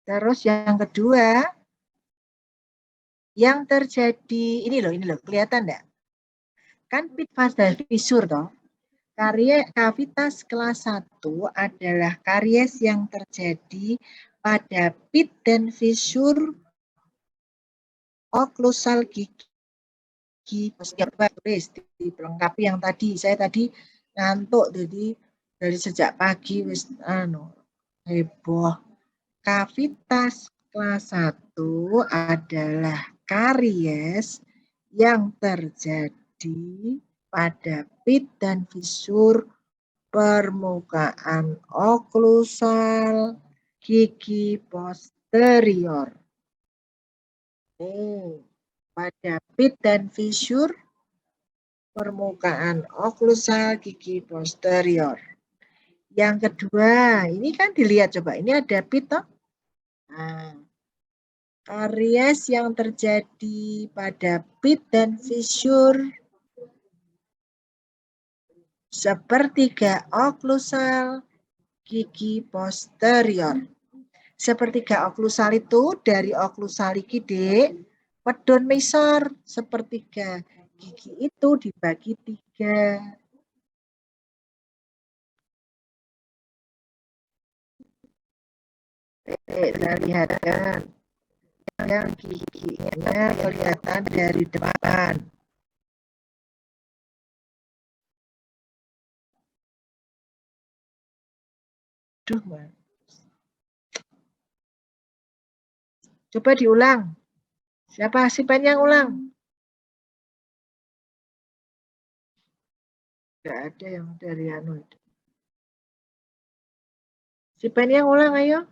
Terus yang kedua, yang terjadi, ini loh, kelihatan enggak? Kan pit fase fisur toh. Kavitas kelas 1 adalah karies yang terjadi pada pit dan fisur oklusal gigi. Tulis dilengkapi yang tadi. Saya tadi ngantuk, jadi dari sejak pagi wis heboh. Kavitas kelas 1 adalah karies yang terjadi pada pit dan fisur permukaan oklusal gigi posterior. Pada pit dan fisur permukaan oklusal gigi posterior. Yang kedua, ini kan dilihat coba, ini ada pit toh. Nah, karies yang terjadi pada pit dan fisur sepertiga oklusal gigi posterior. Sepertiga oklusal itu dari oklusal iki, Dek, pedun misor. Sepertiga gigi itu dibagi 3. Saya lihatkan yang giginya kelihatan dari depan. Duh, Mas. Coba diulang. Siapa si pengen ulang? Tidak ada yang dari anu itu. Si pengen ulang, ayo.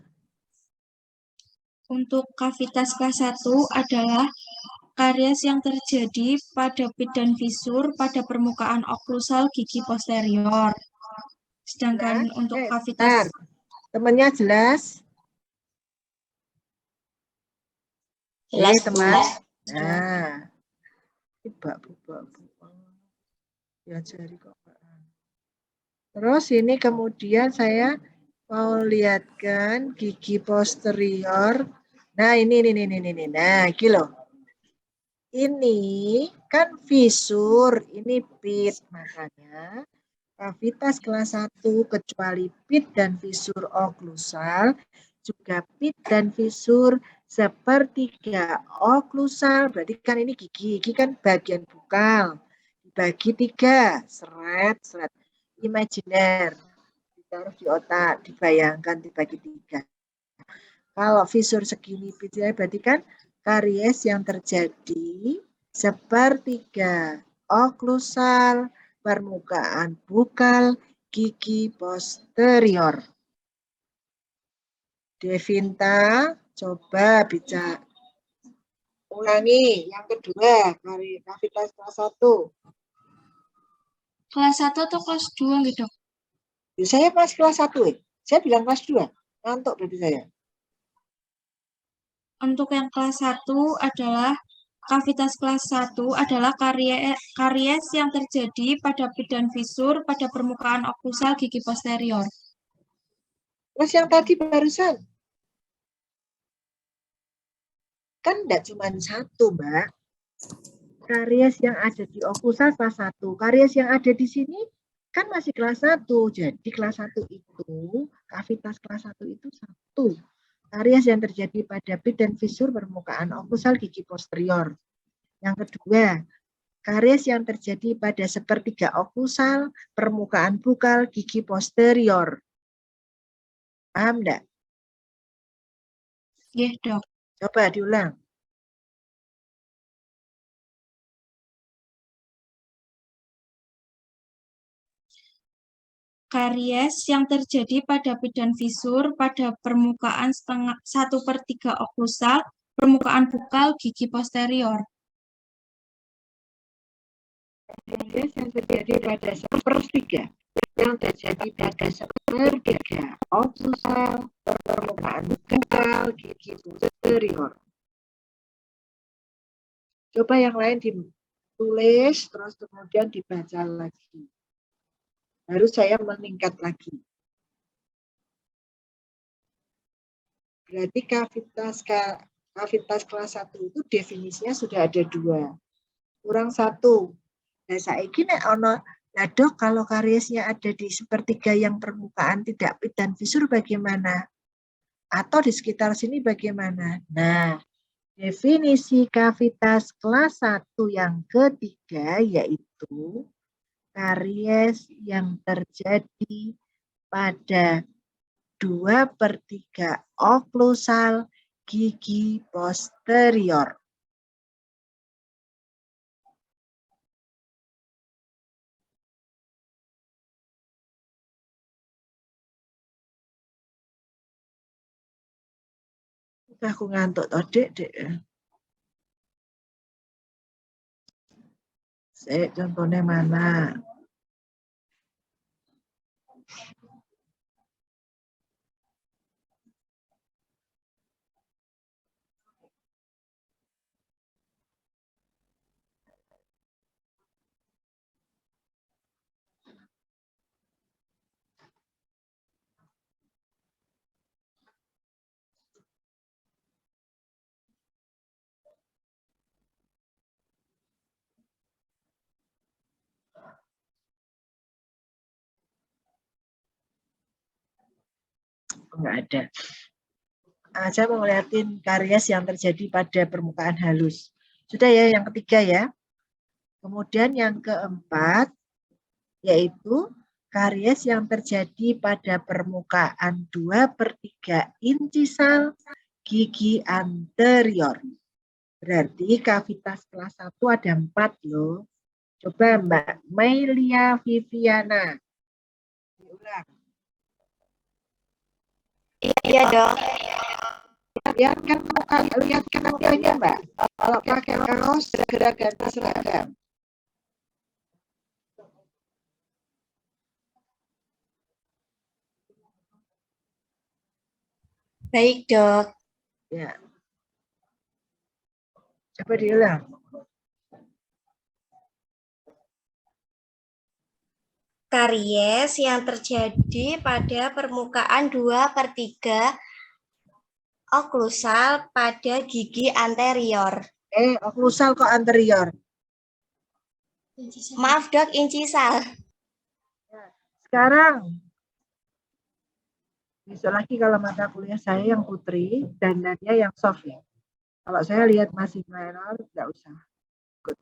Untuk kavitas kelas 1 adalah karies yang terjadi pada pit dan fisur pada permukaan oklusal gigi posterior. Sedangkan untuk kavitas... Temannya jelas? Jelas, teman. Nah, diajari kok. Terus ini kemudian saya mau lihatkan gigi posterior. Nah, ini. Nah, iki loh. Ini kan fisur, ini pit, makanya kavitas kelas 1 kecuali pit dan fisur oklusal, juga pit dan fisur sepertiga oklusal, berarti kan ini gigi kan bagian bukal, dibagi 3, seret, imajiner, ditaruh di otak, dibayangkan dibagi 3. Kalau fisur segini pitnya berarti kan karies yang terjadi sepertiga oklusal permukaan bukal gigi posterior. Devinta, coba bicara. Ulangi yang kedua, kavitas kelas 1. Kelas 1 atau kelas 2 gitu? Saya pas kelas 1, saya bilang kelas 2. Ngantuk berarti saya. Untuk yang kelas 1 adalah kavitas kelas 1 adalah karies yang terjadi pada pit dan fisur pada permukaan oklusal gigi posterior. Terus yang tadi barusan? Kan enggak cuma satu, Mbak. Karies yang ada di oklusal kelas 1. Karies yang ada di sini kan masih kelas 1. Jadi kelas 1 itu, kavitas kelas 1 itu 1. Karies yang terjadi pada pit dan fisur permukaan oklusal gigi posterior. Yang kedua, karies yang terjadi pada sepertiga oklusal permukaan bukal gigi posterior. Paham enggak? Iya, Dok. Coba diulang. Karies yang terjadi pada pit dan fisur pada permukaan 1/3 oklusal permukaan bukal gigi posterior. Karies yang terjadi pada 1/3 yang terjadi pada 1/3 oklusal permukaan bukal gigi posterior. Coba yang lain ditulis terus kemudian dibaca lagi. Baru saya meningkat lagi. Berarti kavitas kelas 1 itu definisinya sudah ada 2. Kurang 1. Nah, saiki nek ono, nah Dok, kalau kariesnya ada di sepertiga yang permukaan tidak pit dan fisur bagaimana? Atau di sekitar sini bagaimana? Nah, definisi kavitas kelas 1 yang ketiga yaitu karies yang terjadi pada 2/3 oklusal gigi posterior. Udah aku ngantuk toh, Dek. Contohnya mana? Enggak ada. Saya mau ngeliatin karies yang terjadi pada permukaan halus. Sudah ya, yang ketiga ya. Kemudian yang keempat, yaitu karies yang terjadi pada permukaan 2/3 incisal gigi anterior. Berarti kavitas kelas 1 ada 4 loh. Coba Mbak Melia Viviana. Diulang. Iya dok. Lihatkan mukanya Mbak. Kalau pakai kaos segera ganti seragam. Baik dok. Ya. Coba diulang. Karies yang terjadi pada permukaan 2/3 oklusal pada gigi anterior. Oklusal kok anterior? Maaf dok, incisal. Sekarang, besok lagi kalau mata kuliah saya yang putri dan Nadia yang soft ya. Kalau saya lihat masih minor, nggak usah. Good.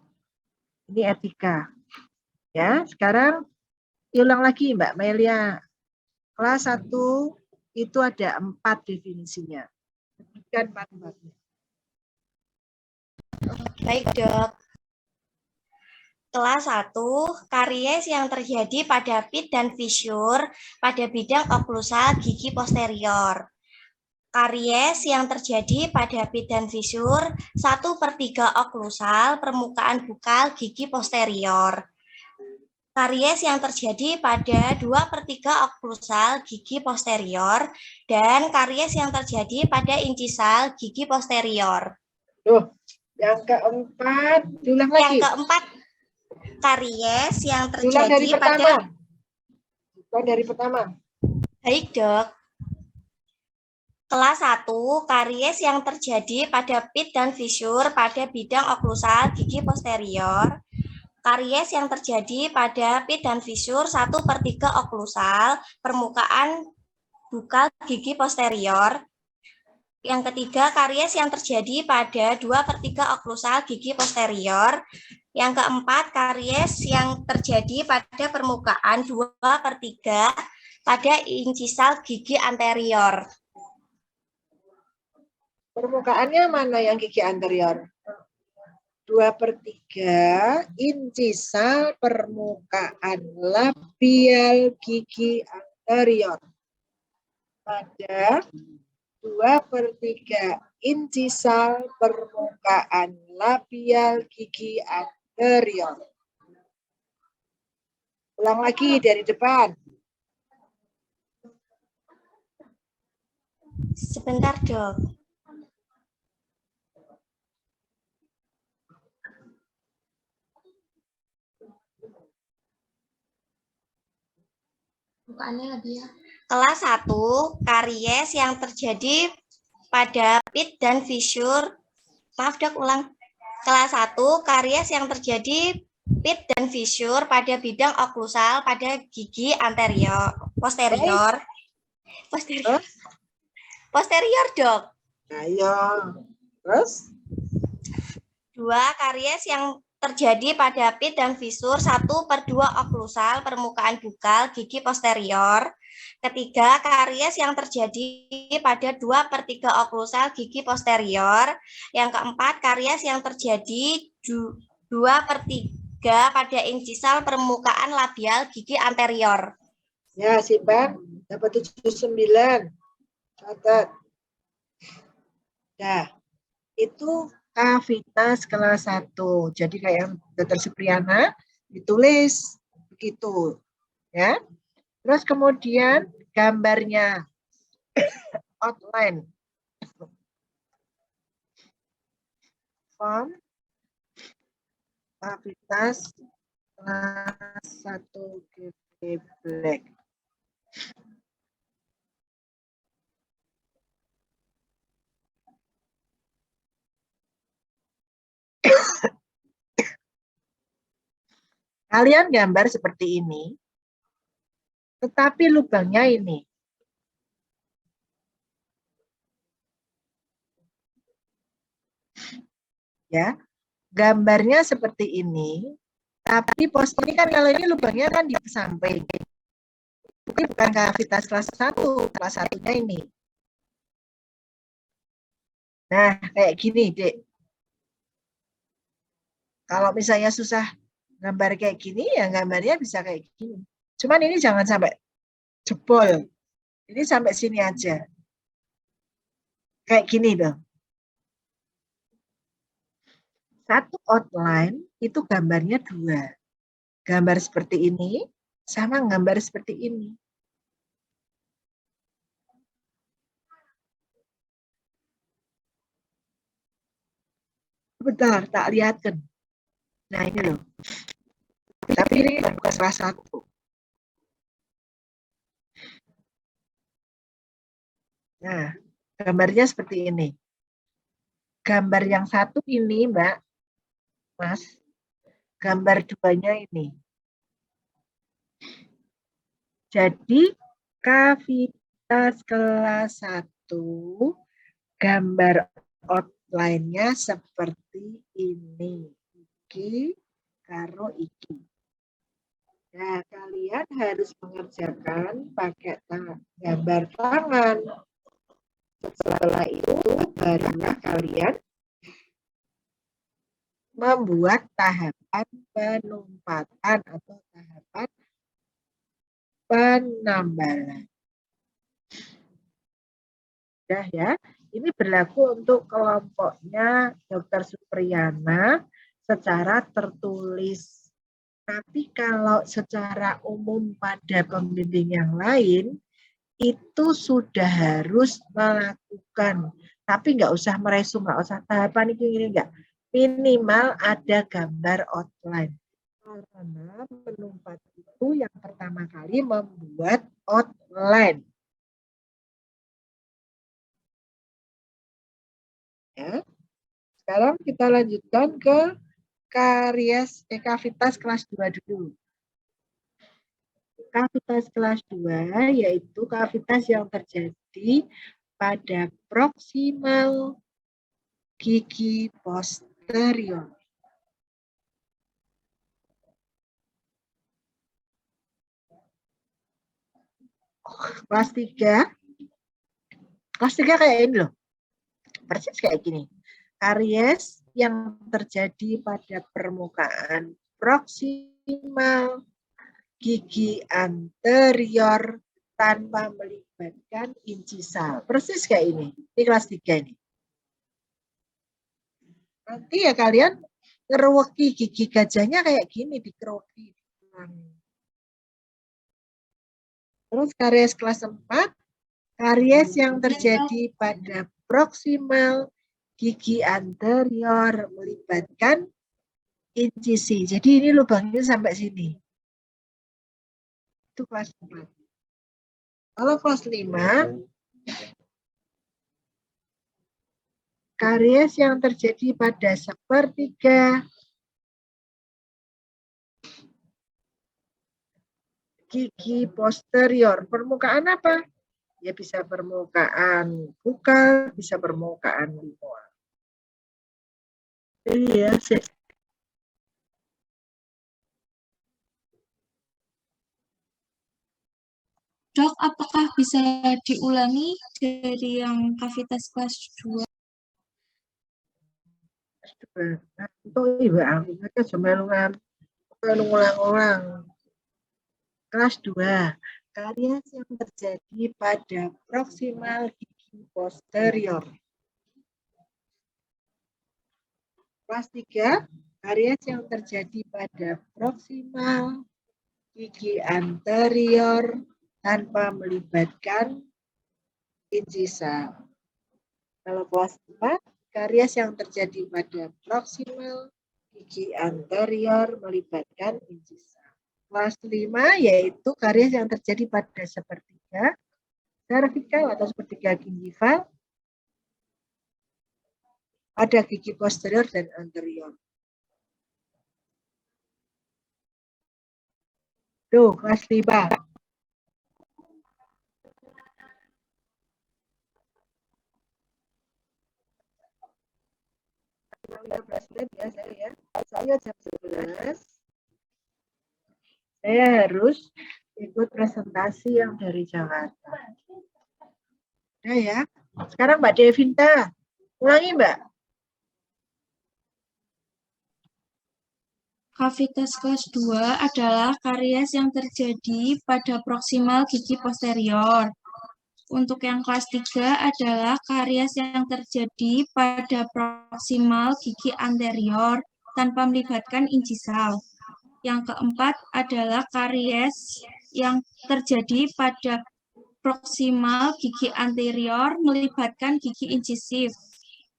Ini etika. Ya, sekarang diulang lagi Mbak Melia. Kelas 1 itu ada 4 definisinya. Sebutkan 4-4-nya. Baik dok. Kelas 1, karies yang terjadi pada pit dan fisur pada bidang oklusal gigi posterior. Karies yang terjadi pada pit dan fisur 1/3 oklusal permukaan bukal gigi posterior. Karies yang terjadi pada 2/3 oklusal gigi posterior dan karies yang terjadi pada incisal gigi posterior. Yang keempat, diulang lagi. Yang keempat, karies yang terjadi pada... Dari pertama. Baik dok. Kelas 1, karies yang terjadi pada pit dan fisur pada bidang oklusal gigi posterior. Karies yang terjadi pada pit dan fisur 1/3 oklusal permukaan bukal gigi posterior. Yang ketiga, karies yang terjadi pada 2/3 oklusal gigi posterior. Yang keempat, karies yang terjadi pada permukaan 2/3 pada incisal gigi anterior. Permukaannya mana yang gigi anterior? 2/3 incisal permukaan labial gigi anterior pada 2/3 incisal permukaan labial gigi anterior. Ulang lagi dari depan. Sebentar dok. Kelas 1, karies yang terjadi pada pit dan fisur. Maaf dok, ulang. Kelas 1, karies yang terjadi pit dan fisur pada bidang oklusal pada gigi posterior. Posterior dok. Ayo. Terus? 2, karies yang terjadi pada pit dan fisur 1/2 oklusal permukaan bukal gigi posterior. Ketiga, karies yang terjadi pada 2/3 oklusal gigi posterior. Yang keempat, karies yang terjadi 2/3 pada incisal permukaan labial gigi anterior. Ya, Bang. Dapat 79. Catat. Nah, itu kavitas kelas 1. Jadi kayak Dr. Supriyana ditulis begitu. Ya. Terus kemudian gambarnya outline form kavitas kelas 1 GP Black. Kalian gambar seperti ini, tetapi lubangnya ini. Ya, gambarnya seperti ini, tapi pos ini kan kalau ini lubangnya kan di samping. Ini bukan kavitas kelas 1, kelas 1-nya ini. Nah, kayak gini, Dek. Kalau misalnya susah gambar kayak gini, ya gambarnya bisa kayak gini. Cuman ini jangan sampai jebol. Ini sampai sini aja. Kayak gini dong. Satu outline itu gambarnya 2. Gambar seperti ini sama gambar seperti ini. Bentar, tak lihatkan. Nah ini loh. Tapi ini bukan kelas 1. Nah, gambarnya seperti ini. Gambar yang satu ini, Mbak, Mas. Gambar 2-nya ini. Jadi, kavitas kelas 1, gambar outline-nya seperti ini. Iki, karo iki. Nah, kalian harus mengerjakan pakai gambar tangan. Setelah itu, barulah kalian membuat tahapan penumpatan atau tahapan penambalan. Sudah ya, ini berlaku untuk kelompoknya Dr. Supriyana secara tertulis. Tapi kalau secara umum pada pembimbing yang lain, itu sudah harus melakukan. Tapi nggak usah meresum, nggak usah tahapan ini enggak. Minimal ada gambar outline. Karena penumpat itu yang pertama kali membuat outline. Ya. Sekarang kita lanjutkan ke kavitas kelas 2 dulu. Kavitas kelas 2 yaitu kavitas yang terjadi pada proksimal gigi posterior. Kelas 3. Kelas 3 kayak ini loh. Persis kayak gini. Karies yang terjadi pada permukaan proksimal gigi anterior tanpa melibatkan incisal. Persis kayak ini. Ini kelas 3 ini. Nanti ya kalian ngerweki gigi gajahnya kayak gini, dikerweki. Terus karies kelas 4, karies yang terjadi pada proksimal gigi anterior melibatkan incisi. Jadi ini lubangnya sampai sini. Itu kelas 4. Kalau kelas 5, karies yang terjadi pada sepertiga gigi posterior. Permukaan apa? Ya bisa permukaan bukal, bisa permukaan lingual. Iya, Dok, apakah bisa diulangi dari yang kavitas kelas 2? Itu ibu aku mereka cuma ngulang-ngulang. Kelas 2, karies yang terjadi pada proksimal gigi posterior. Kelas 3, karies yang terjadi pada proksimal gigi anterior tanpa melibatkan incisal. Kalau kelas 4, karies yang terjadi pada proksimal gigi anterior melibatkan incisal. Kelas 5 yaitu karies yang terjadi pada sepertiga servikal atau sepertiga gingival pada gigi posterior dan anterior. Tuh, kelas 5. Saya jam 11. Saya harus ikut presentasi yang dari Jakarta. Nah ya, sekarang Mbak Devinta, ulangi Mbak. Kavitas kelas 2 adalah karies yang terjadi pada proksimal gigi posterior. Untuk yang kelas 3 adalah karies yang terjadi pada proksimal gigi anterior tanpa melibatkan incisal. Yang keempat adalah karies yang terjadi pada proksimal gigi anterior melibatkan gigi incisif.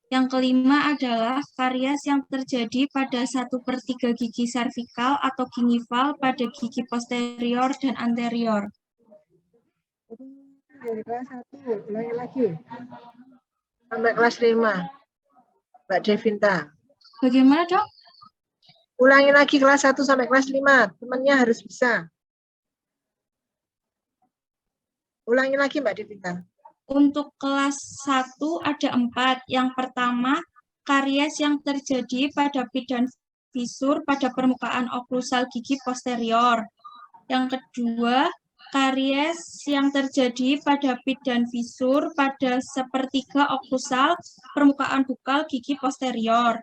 Yang kelima adalah karies yang terjadi pada 1/3 gigi servikal atau gingival pada gigi posterior dan anterior. Dari kelas 1, ulangi lagi. Sampai kelas 5. Mbak Devinta. Bagaimana, Dok? Ulangi lagi kelas 1 sampai kelas 5. Temannya harus bisa. Ulangi lagi Mbak Devinta. Untuk kelas 1 ada 4. Yang pertama, karies yang terjadi pada pit dan fisur pada permukaan oklusal gigi posterior. Yang kedua, karies yang terjadi pada pit dan fisur pada sepertiga oklusal permukaan bukal gigi posterior.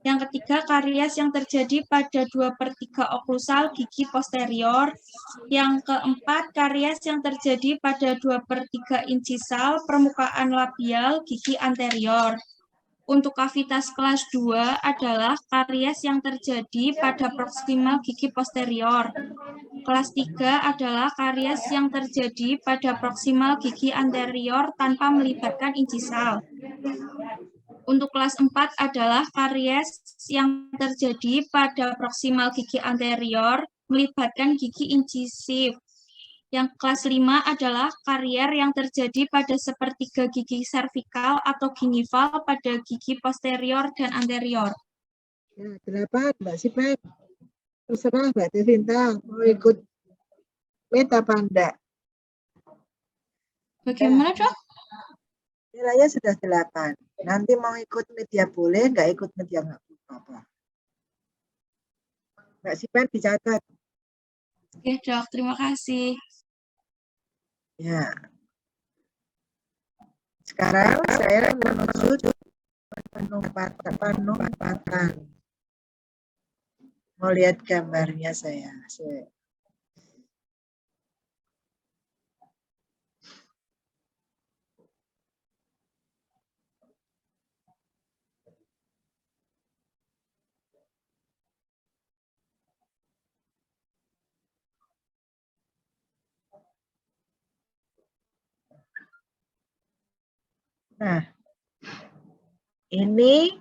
Yang ketiga, karies yang terjadi pada 2/3 oklusal gigi posterior. Yang keempat, karies yang terjadi pada 2/3 incisal permukaan labial gigi anterior. Untuk kavitas kelas 2 adalah karies yang terjadi pada proksimal gigi posterior. Kelas 3 adalah karies yang terjadi pada proksimal gigi anterior tanpa melibatkan incisal. Untuk kelas 4 adalah karies yang terjadi pada proksimal gigi anterior melibatkan gigi incisif. Yang kelas 5 adalah karies yang terjadi pada sepertiga gigi servikal atau gingival pada gigi posterior dan anterior. Ya, 8 Mbak Sipet. Terserah Mbak Devinta mau ikut meta apa enggak. Bagaimana, Dok? Nilainya sudah 8. Nanti mau ikut media boleh, nggak ikut media nggak apa-apa. Mbak Sipet dicatat. Oke, Dok. Terima kasih. Ya. Sekarang saya menuju penempatan. Mau lihat gambarnya saya. Nah, ini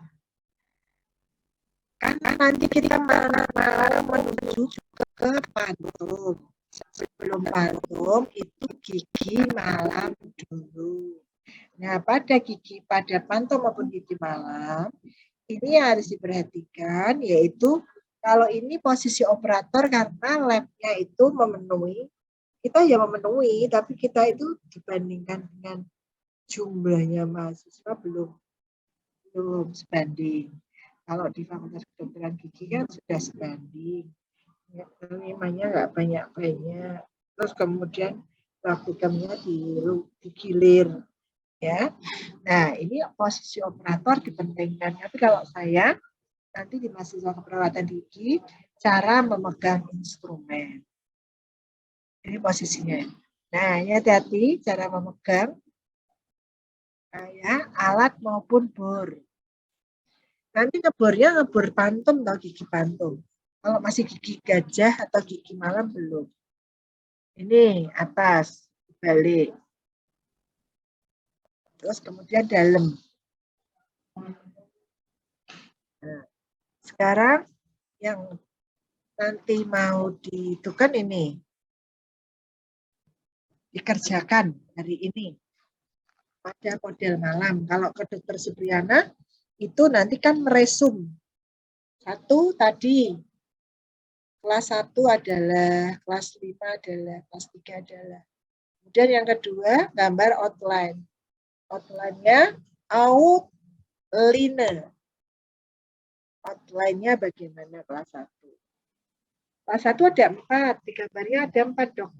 kan nanti kita menuju ke pantum. Sebelum pantum itu gigi malam dulu. Nah, pada pantom maupun gigi malam, ini yang harus diperhatikan, yaitu kalau ini posisi operator karena labnya itu memenuhi, kita ya memenuhi, tapi kita itu dibandingkan dengan jumlahnya mahasiswa belum sebanding. Kalau di Fakultas Kedokteran Gigi kan sudah sebanding. Ya, penerimanya nggak banyak-banyak. Terus kemudian praktikumnya digilir. Ya. Nah, ini posisi operator dipentingkan. Tapi kalau saya nanti di mahasiswa keperawatan gigi, cara memegang instrumen. Ini posisinya. Nah, ini hati-hati cara memegang ya, alat maupun bor. Nanti ngebornya ngebor pantum atau gigi pantum. Kalau masih gigi gajah atau gigi malam belum. Ini atas, balik. Terus kemudian dalam. Nah, sekarang yang nanti mau ditukan ini. Dikerjakan hari ini. Pada model malam. Kalau ke Dokter Supriyana, itu nanti kan meresum. Satu tadi, kelas 1 adalah, kelas 5 adalah, kelas 3 adalah. Kemudian yang kedua, gambar outline. Outline-nya outline. Outline-nya bagaimana kelas 1. Kelas 1 ada 4, di gambarnya ada 4 dok.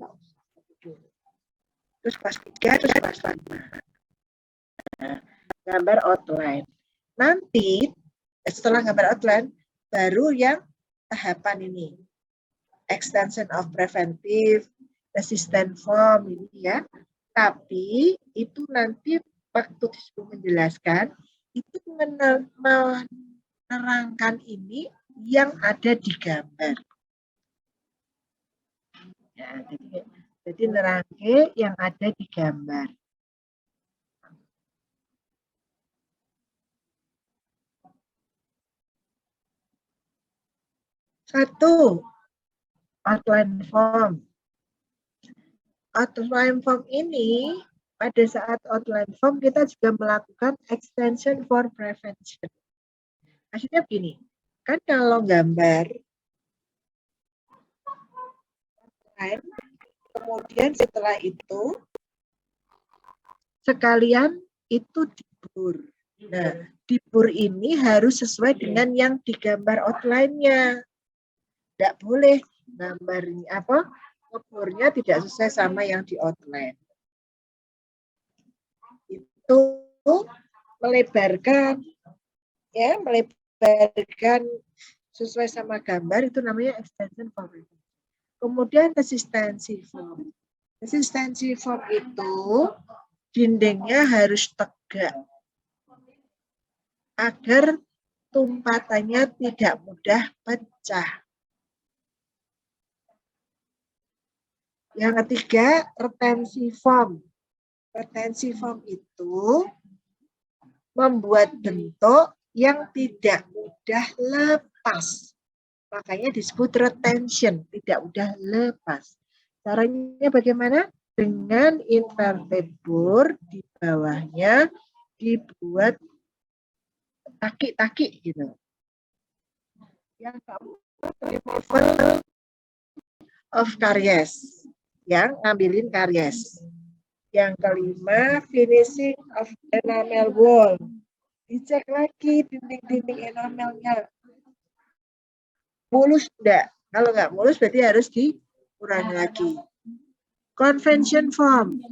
Terus kelas 3, terus kelas 5. Nah, gambar outline. Nanti setelah gambar outline, baru yang tahapan ini. Extension of preventive, resistant form ini ya. Tapi itu nanti waktu disuruh menjelaskan, itu menerangkan ini yang ada di gambar. Ya, jadi nerangke yang ada di gambar. Satu, outline form. Outline form ini, pada saat outline form kita juga melakukan extension for prevention. Maksudnya begini, kan kalau gambar, kemudian setelah itu, sekalian itu dibur. Nah, dibur ini harus sesuai dengan yang digambar outline-nya. Tidak boleh gambarnya ngebornya tidak sesuai sama yang di outline. Itu melebarkan sesuai sama gambar itu namanya extension form. Kemudian resistency form. Resistency form itu dindingnya harus tegak agar tumpatannya tidak mudah pecah. Yang ketiga, retensi form. Retensi form itu membuat bentuk yang tidak mudah lepas. Makanya disebut retention, tidak mudah lepas. Caranya bagaimana? Dengan inverted bore di bawahnya dibuat taki-taki gitu. Yang keempat, removal of karies. Yang ngambilin karies. Yang kelima, finishing of enamel wall. Dicek lagi dinding-dinding enamelnya. Mulus enggak? Kalau enggak mulus berarti harus dikurangi lagi. Convention form.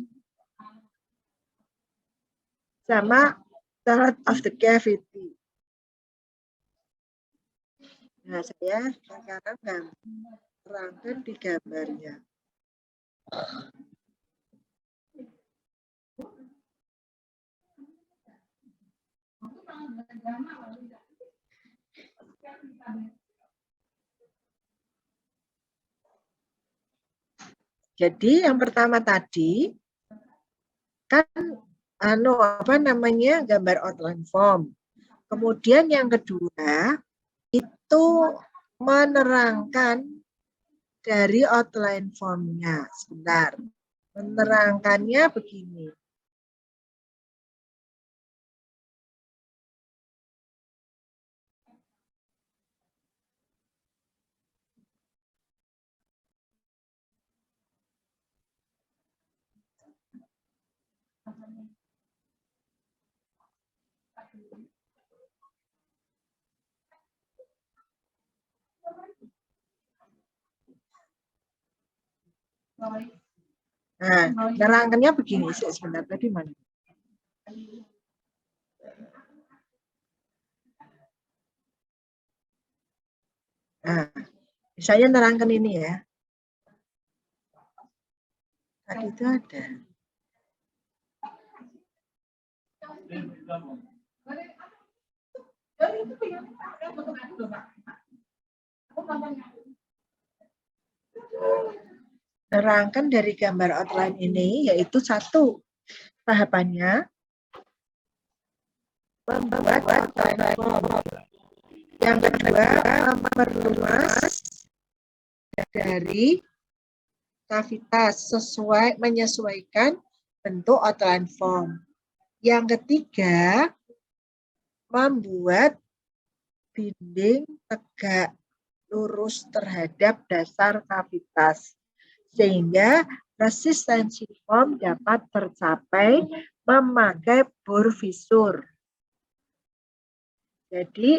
Sama start of the cavity. Nah, saya sekarang terangkan di gambarnya. Jadi yang pertama tadi kan gambar outline form. Kemudian yang kedua itu menerangkan dari outline formnya. Sebentar. Menerangkannya begini. Nah, nerangkannya begini, sebentar tadi mana? Nah, saya nerangkan ini ya. Tadi itu ada. Nerangkan dari gambar outline ini yaitu satu tahapannya membuat outline form. Yang kedua memperluas dari kavitas sesuai menyesuaikan bentuk outline form. Yang ketiga membuat dinding tegak lurus terhadap dasar kavitas sehingga resistensi form dapat tercapai memakai bor visur. Jadi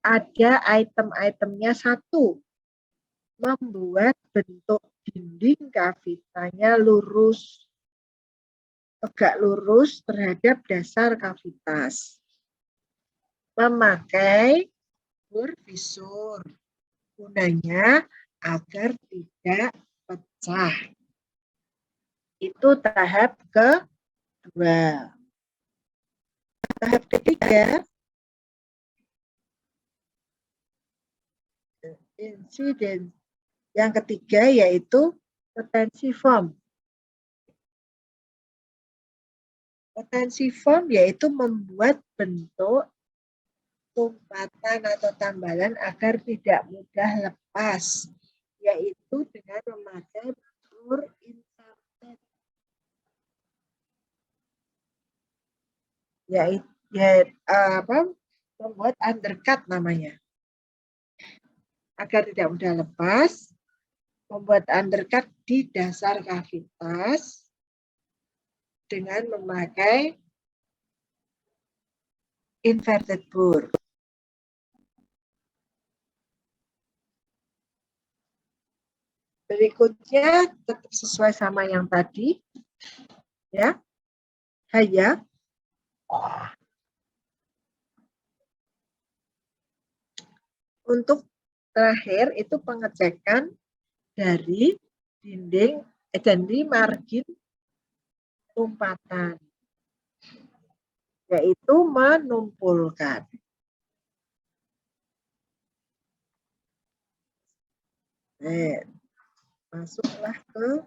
ada item-itemnya satu, membuat bentuk dinding kavitanya lurus, tegak lurus terhadap dasar kavitas. Memakai bor visur, gunanya agar tidak pecah. Itu tahap kedua. Tahap ketiga, insiden. Yang ketiga yaitu retensi form. Retensi form yaitu membuat bentuk tumpatan atau tambalan agar tidak mudah lepas, yaitu dengan memakai bor inserted. Membuat undercut namanya. Agar tidak mudah lepas, membuat undercut di dasar kavitas dengan memakai inverted bore. Berikutnya tetap sesuai sama yang tadi, ya. Hanya untuk terakhir itu pengecekan dari dinding dan di margin tumpatan, yaitu menumpulkan. Masuklah ke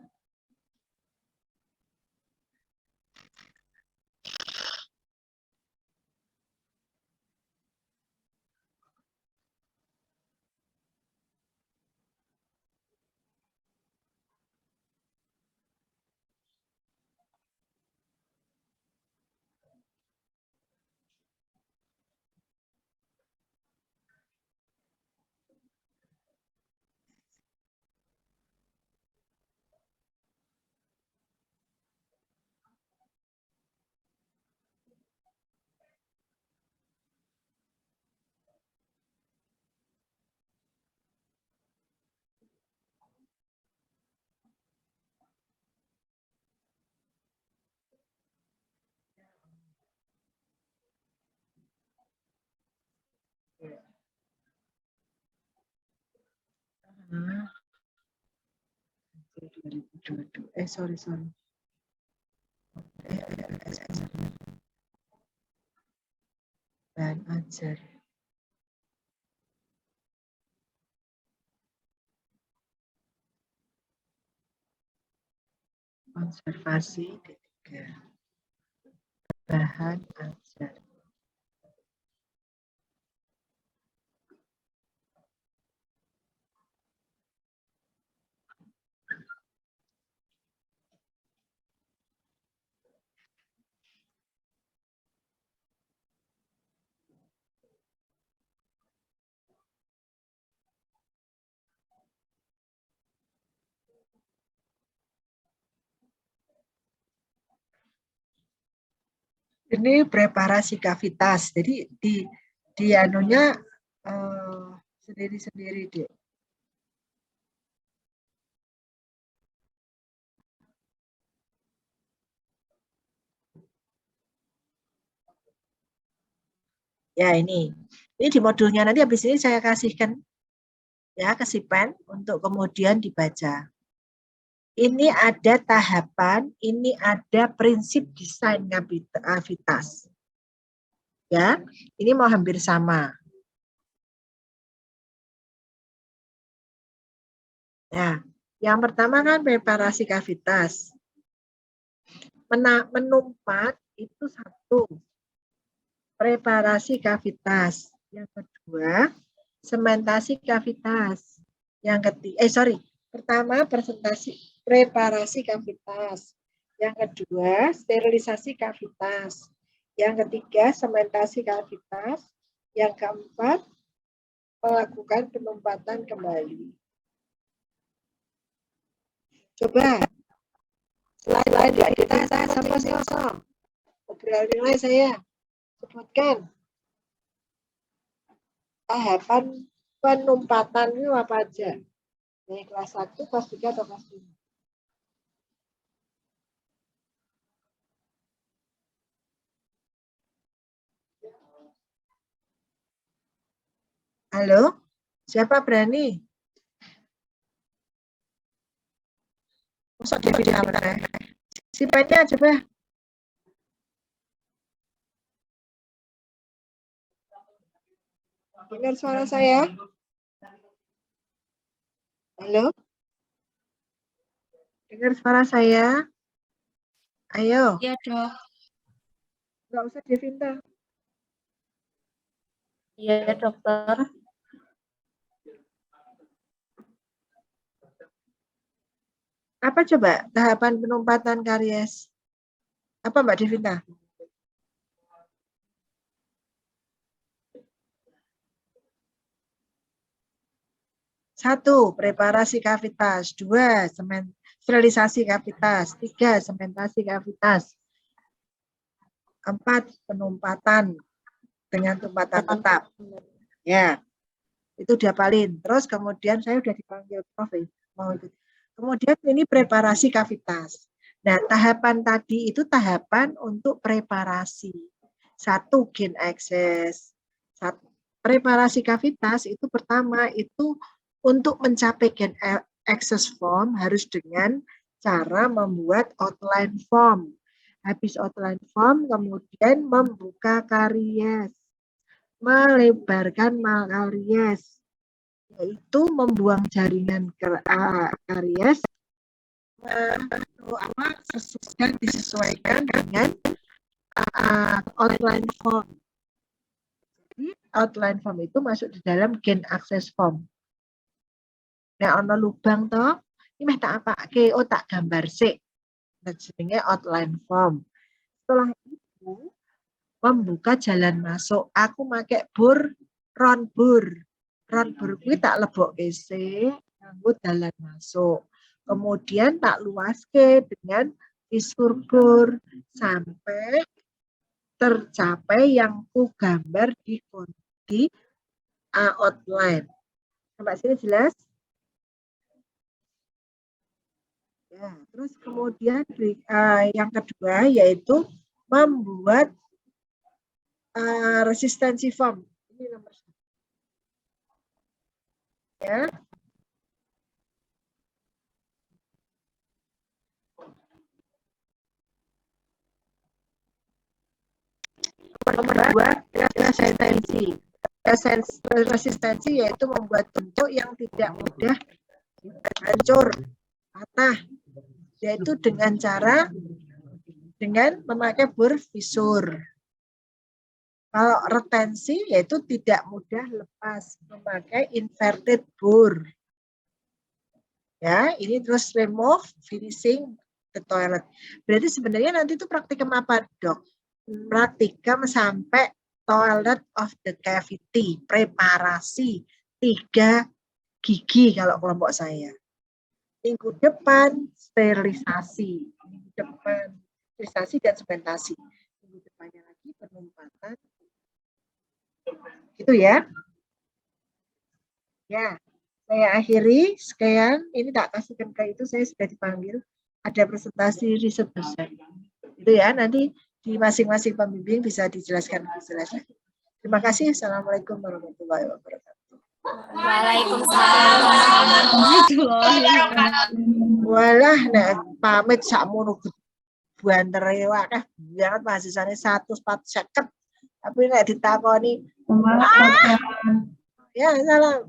sorry. Dan ajar. Konservasi ketiga. Bahan ajar. Ini preparasi kavitas, jadi di anunya sendiri-sendiri deh. Ya ini di modulnya nanti habis ini saya kasihkan ya ke Sipen untuk kemudian dibaca. Ini ada tahapan, ini ada prinsip desain kavitas. Ya, ini mau hampir sama. Nah, yang pertama kan preparasi kavitas. Menumpat itu satu. Preparasi kavitas. Yang kedua, sementasi kavitas. Yang ketiga, pertama preparasi kavitas. Yang kedua, sterilisasi kavitas. Yang ketiga, sementasi kavitas. Yang keempat, melakukan penumpatan kembali. Coba, slide kita sama-sama. Obrolan nilai saya sebutkan. Tahapan penumpatan itu apa aja? Dari kelas 1, kelas 3, atau kelas 5? Halo? Siapa berani? Masuk dia bilang si pennya coba. Dengar suara saya? Halo? Dengar suara saya? Ayo. Iya, Dok. Nggak usah Devinta. Iya, Dokter. Apa coba tahapan penumpatan karies? Apa Mbak Devinta? Satu, preparasi kavitas. 2, sterilisasi kavitas. 3, sementasi kavitas. 4, penumpatan dengan tumpatan tetap. Ya, itu diapalin. Terus kemudian saya sudah dipanggil Prof. Kemudian ini preparasi kavitas. Nah, tahapan tadi itu tahapan untuk preparasi. 1, gain access. Preparasi kavitas itu pertama itu untuk mencapai gain access form harus dengan cara membuat outline form. Habis outline form kemudian membuka karies, melebarkan karies, yaitu membuang jaringan karies dan disesuaikan dengan outline form. Jadi outline form itu masuk di dalam gain access form. Nah, ono lubang toh, ini tak apake, tak gambar sik. Jenenge outline form. Setelah itu membuka jalan masuk. Aku pakai round bur. Round bur kuwi tak lebokke sik nganggo dalan masuk. Kemudian tak luaske dengan visur bur sampai tercapai yang ku gambar di outline. Sampai sini jelas? Ya, terus kemudian yang kedua yaitu membuat resistensi form. Ini nomor 1. Ya. Nomor 2, resistensi. Resistensi yaitu membuat bentuk yang tidak mudah hancur, patah, yaitu dengan memakai bur visur. Kalau retensi yaitu tidak mudah lepas, memakai inverted bur. Ya, ini terus remove, finishing the toilet. Berarti sebenarnya nanti itu praktikum apa, Dok? Praktikum sampai toilet of the cavity, preparasi 3 gigi kalau kelompok saya. Minggu depan sterilisasi, minggu depan sterilisasi dan sementasi. Minggu depannya lagi penumpatan. Gitu ya. Ya, saya akhiri. Sekian, ini tak kasihkan ke itu, saya sudah dipanggil. Ada presentasi riset dosen. Itu ya, nanti di masing-masing pembimbing bisa dijelaskan lebih jelas lagi. Terima kasih. Assalamualaikum warahmatullahi wabarakatuh. Waalaikumsalam. Walah, nek pamit sakmono bantere akeh banget mahasiswane 150. Tapi nek ditakoni, ya salam.